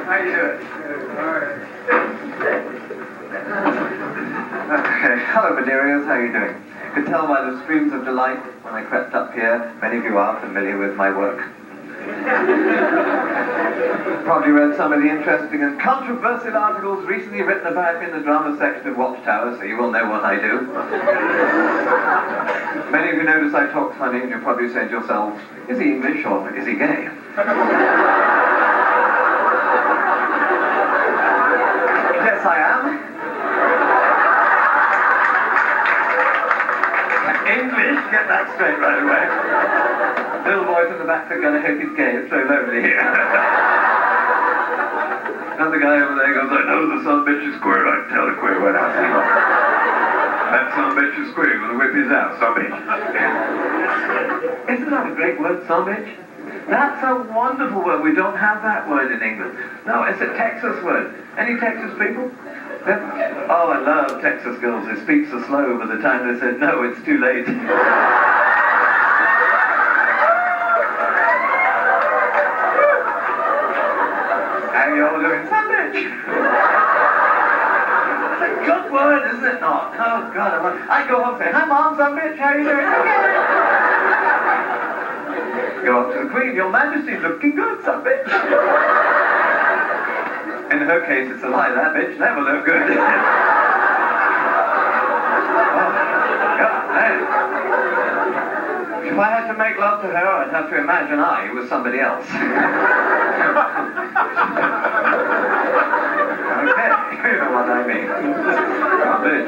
How you doing? All right. Okay, hello Maderios, how are you doing? You could tell by the screams of delight when I crept up here. Many of you are familiar with my work. Probably read some of the interesting and controversial articles recently written about me in the drama section of Watchtower, so you will know what I do. Many of you notice I talk funny, and you'll probably say to yourselves, is he English or is he gay? Yes, I am. English, get that straight right away. Little boys in the back are going to hope he's gay, it's so lonely here. Another guy over there goes, I know the son bitch is queer, I can tell the queer when I see him. That son bitch is queer, you're going to whip his ass, son bitch. Isn't that a great word, son bitch? That's a wonderful word. We don't have that word in England. No, it's a Texas word. Any Texas people? Oh, I love Texas girls. They speak so slow by the time they said, no, it's too late. How you all doing? Sandwich! It's a good word, isn't it not? Oh, God, I go home and say, hi, Mom, sandwich, how you doing? Go up to the Queen, Your Majesty, looking good, sandwich. In her case, it's a lie, that bitch never looked good. Oh, God, man. If I had to make love to her, I'd have to imagine I was somebody else. Okay, you know what I mean. Oh, bitch,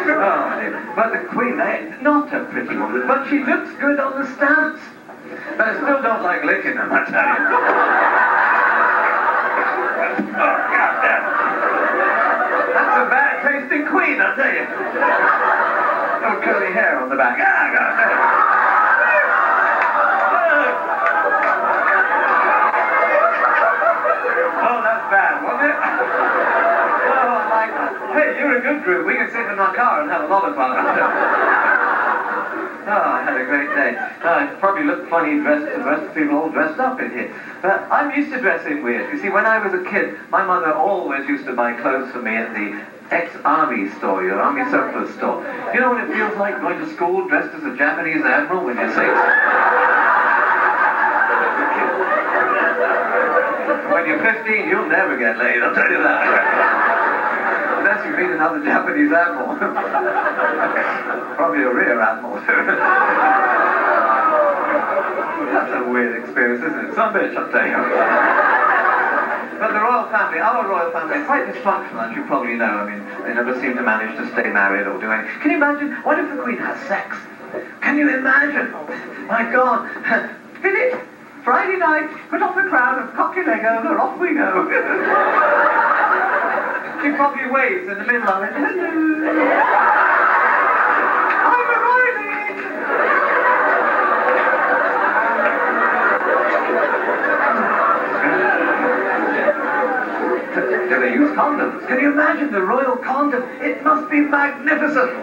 oh, but the Queen, not a pretty woman, but she looks good on the stamps. But I still don't like licking them, I tell you. Oh, God damn. That's a bad tasting Queen, I tell you. No curly hair on the back. Ah, God damn. Oh, that's bad, wasn't it? Oh, I like that. Hey, you're a good group. We can sit in my car and have a lot of fun. Oh, I had a great day. I probably looked funny dressed, the rest of the people all dressed up in here. But I'm used to dressing weird. You see, when I was a kid, my mother always used to buy clothes for me at the ex-army store, your army surplus store. You know what it feels like going to school dressed as a Japanese admiral when you're 6? When you're 15, you'll never get laid, I'll tell you that. Unless you meet another Japanese admiral. Probably a rear admiral. That's a weird experience, isn't it? Some bitch, I'll tell you. But the royal family, our royal family, is quite dysfunctional, as you probably know. I mean, they never seem to manage to stay married or do anything. Can you imagine? What if the Queen has sex? Can you imagine? My God. Finish. Friday night, put off the crown and cock your leg over, off we go. She probably waves in the middle of it. Hello. I'm arriving. Do they use condoms? Can you imagine the royal condom? It must be magnificent.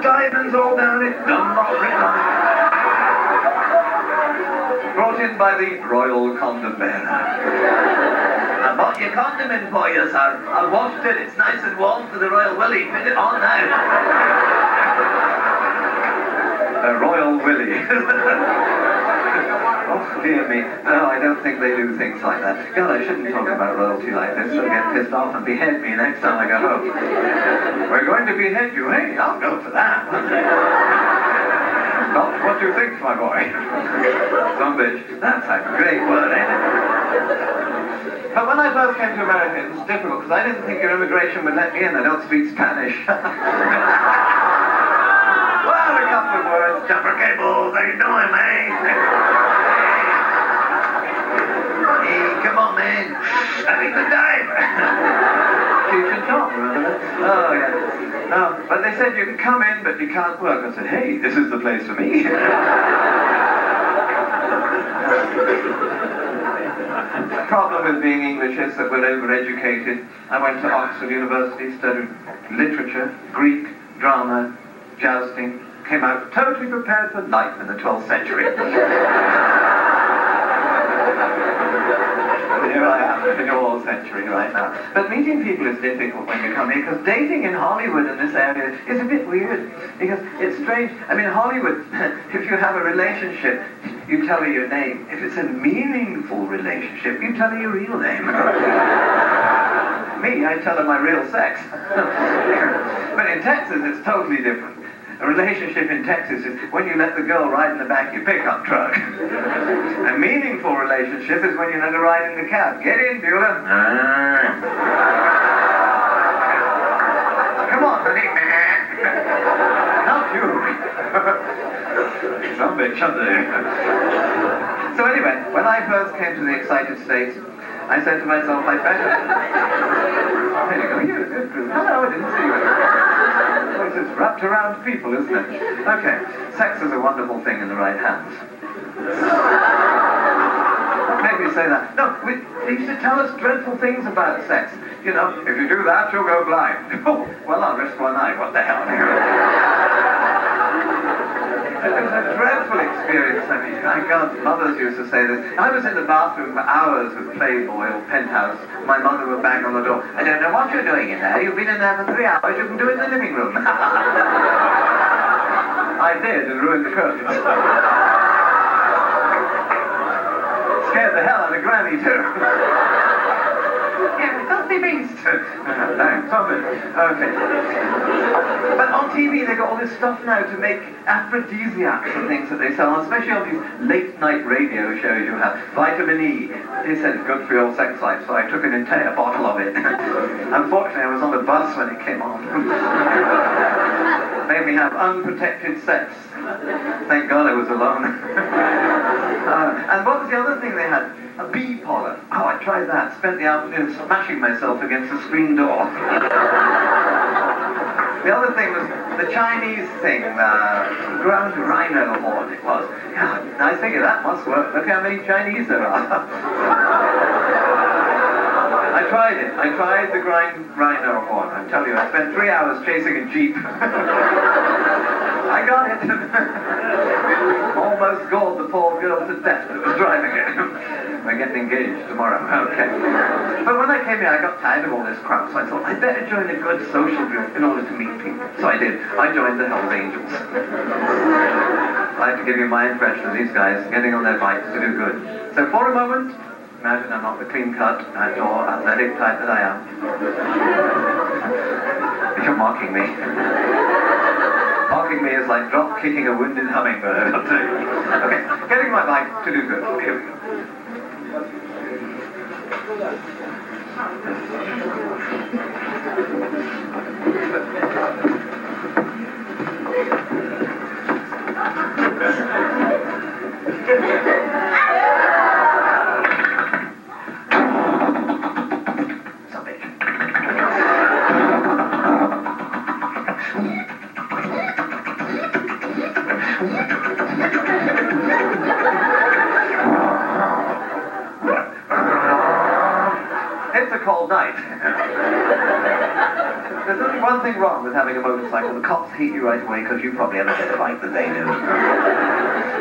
Diamonds all down it, Dunlop written on it. Brought in by the royal condom bearer. I bought your condom in for you, sir. I washed it. It's nice and warm for the royal willy. Fit it on now. The royal willy. Oh, dear me. No, I don't think they do things like that. God, I shouldn't talk about royalty like this. They'll get pissed off and behead me next time I go home. We're going to behead you. Hey, I'll go for that. Not what you think, my boy. Some bitch. That's a great word, ain't it? But when I first came to America, it was difficult, because I didn't think your immigration would let me in. I don't speak Spanish. Well, a couple of words. Jumper cables, how you doing, man? Hey, come on, man. I need the diver. Cheech Chong, remember that? Oh, yeah. No, but they said you can come in, but you can't work. I said, hey, this is the place for me. The problem with being English is that we're overeducated. I went to Oxford University, studied literature, Greek, drama, jousting, came out totally prepared for life in the 12th century. Here I am in your century right now. But meeting people is difficult when you come here, because dating in Hollywood in this area is a bit weird. Because it's strange. I mean, Hollywood, if you have a relationship, you tell her your name. If it's a meaningful relationship, you tell her your real name. Me, I tell her my real sex. But in Texas, it's totally different. A relationship in Texas is when you let the girl ride in the back of your pickup truck. A meaningful relationship is when you let her ride in the cab. Get in, Beulah. Come on, honey. Not you. Some bitch up there. So anyway, when I first came to the excited States, I said to myself, I better... There you go, you're a good group. Hello, I didn't see you. It's just wrapped around people, isn't it? Okay, sex is a wonderful thing in the right hands. What made me say that? No, they used to tell us dreadful things about sex. You know, if you do that, you'll go blind. Oh, well, I'll risk one eye. What the hell? It was a dreadful experience. I mean, my God, mothers used to say this. I was in the bathroom for hours with Playboy or Penthouse. My mother would bang on the door. I don't know what you're doing in there. You've been in there for 3 hours. You can do it in the living room. I did, and ruined the curtains. Scared the hell out of Granny, too. Yeah, filthy beast. Thanks, okay. But on TV, they got all this stuff now to make aphrodisiacs and things that they sell, especially on these late-night radio shows you have. Vitamin E. They said it's good for your sex life, so I took an entire bottle of it. Unfortunately, I was on the bus when it came on. Made me have unprotected sex. Thank God I was alone. And what was the other thing they had? A bee pollen. Oh, I tried that. Spent the afternoon smashing myself against the screen door. The other thing was the Chinese thing, ground rhino horn it was. Yeah, I figured that must work. Look how many Chinese there are. I tried it. I tried the ground rhino horn. I tell you, I spent 3 hours chasing a Jeep. I got it. Almost gored the poor girl to death that was driving it. We're getting engaged tomorrow. Okay. But when I came here, I got tired of all this crap, so I thought I'd better join a good social group in order to meet people. So I did. I joined the Hells Angels. I have to give you my impression of these guys getting on their bikes to do good. So for a moment, imagine I'm not the clean-cut, outdoor, athletic type that I am. You're mocking me. Mocking me is like drop-kicking a wounded hummingbird, I'll tell you. Okay, getting my bike to do good. Here we go. Cold night. There's only one thing wrong with having a motorcycle. The cops hate you right away because you probably have a better bike than they do.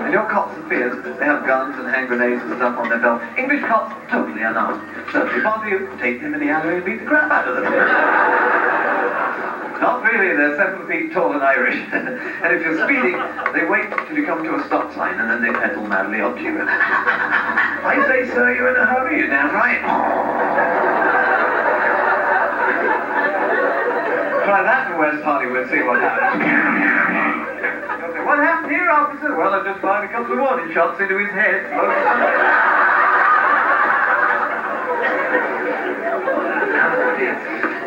And your cops are fierce. They have guns and hand grenades and stuff on their belt. English cops totally are not. So if they bother you, take them in the alley and beat the crap out of them. Not really, they're 7 feet tall and Irish. And if you're speeding, they wait till you come to a stop sign and then they pedal madly up to you. I say, sir, you're in a hurry, you're damn right. Try that in West Hollywood, see what happens. Okay, what happened here, officer? Well, I just fired a couple of warning shots into his head.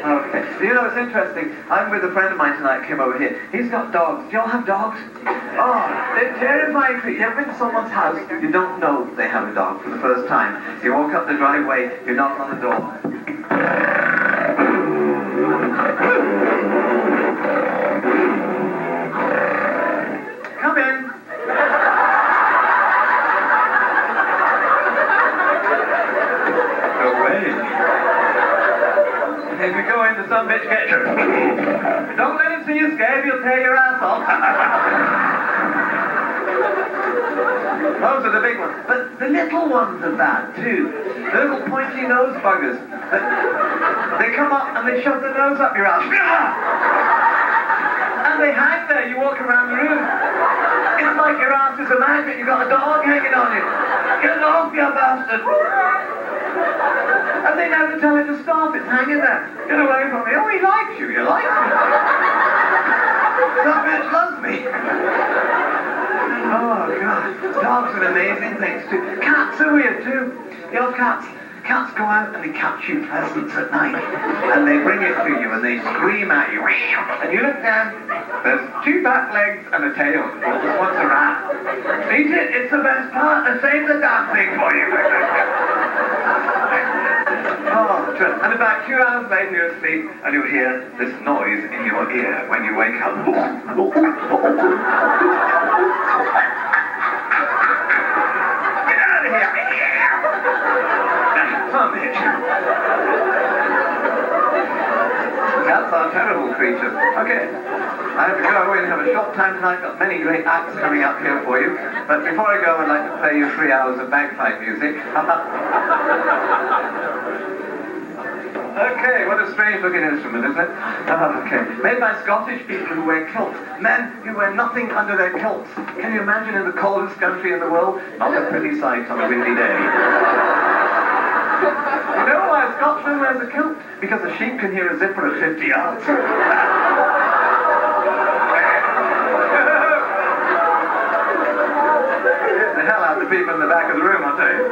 Okay. You know, it's interesting. I'm with a friend of mine tonight, came over here. He's got dogs. Do y'all have dogs? Oh, they're terrifying. You ever been to someone's house, you don't know they have a dog for the first time. You walk up the driveway, you knock on the door. Come in. Go away. If you go into some bitch get you. Don't let him see you scared, he'll tear your ass off. Those are the big ones. But the little ones are bad too. The little pointy nose buggers. They come up and they shove their nose up your ass. And they hang there. You walk around the room. It's like your ass is a magnet. You've got a dog hanging on you. Get off, you bastard. And they never tell it to stop. It's hanging there. Get away from me. Oh, he likes you. You like me. That bitch loves me. Oh, God. Dogs are amazing things, too. Cats are weird, too. The old cats. Cats go out and they catch you pheasants at night. And they bring it to you and they scream at you. And you look down. There's 2 back legs and a tail. What's a rat? Eat it. It's the best part. I saved the damn thing for you. Oh, and about 2 hours later you're asleep and you hear this noise in your ear when you wake up. Get out of here! Come here. Cats are terrible creatures. Okay, I have to go away and have a short time tonight. Got many great acts coming up here for you. But before I go, I'd like to play you 3 hours of bagpipe music. Okay, what a strange-looking instrument, isn't it? Okay. Made by Scottish people who wear kilts. Men who wear nothing under their kilts. Can you imagine in the coldest country in the world? Not a pretty sight on a windy day. You know why a Scotsman wears a kilt? Because a sheep can hear a zipper at 50 yards. The hell out of the people in the back of the room, I'll tell you.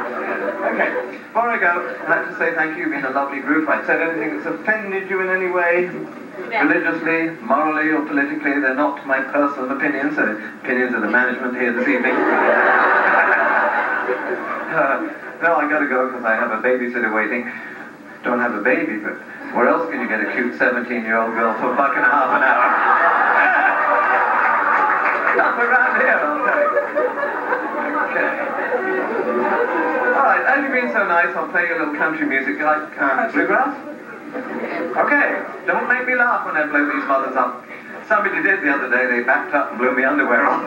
Okay, before I go, I'd like to say thank you. You've been a lovely group. I've said anything that's offended you in any way, religiously, morally, or politically. They're not my personal opinions. They're opinions of the management here this evening. No, I gotta go because I have a babysitter waiting. Don't have a baby, but where else can you get a cute 17-year-old girl for $1.50 an hour? Not around here, I'll tell you. Okay. Alright, as you've been so nice, I'll play you a little country music. You like bluegrass? Okay, don't make me laugh when I blow these mothers up. Somebody did the other day. They backed up and blew me underwear off.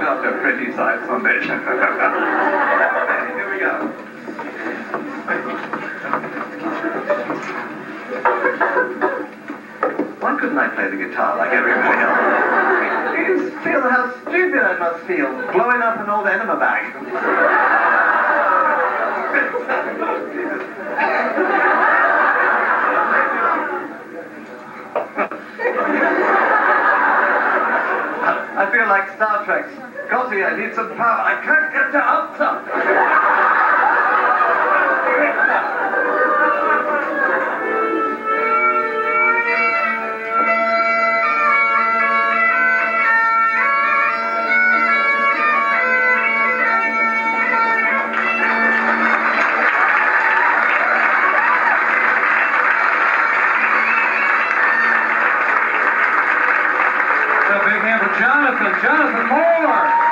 Not a pretty sight, some bitch. Okay, here we go. Why couldn't I play the guitar like everybody else? You feel how stupid I must feel blowing up an old enema bag. I feel like Star Trek. Scotty, I need some power. I can't get to answer. Johnathan Moore.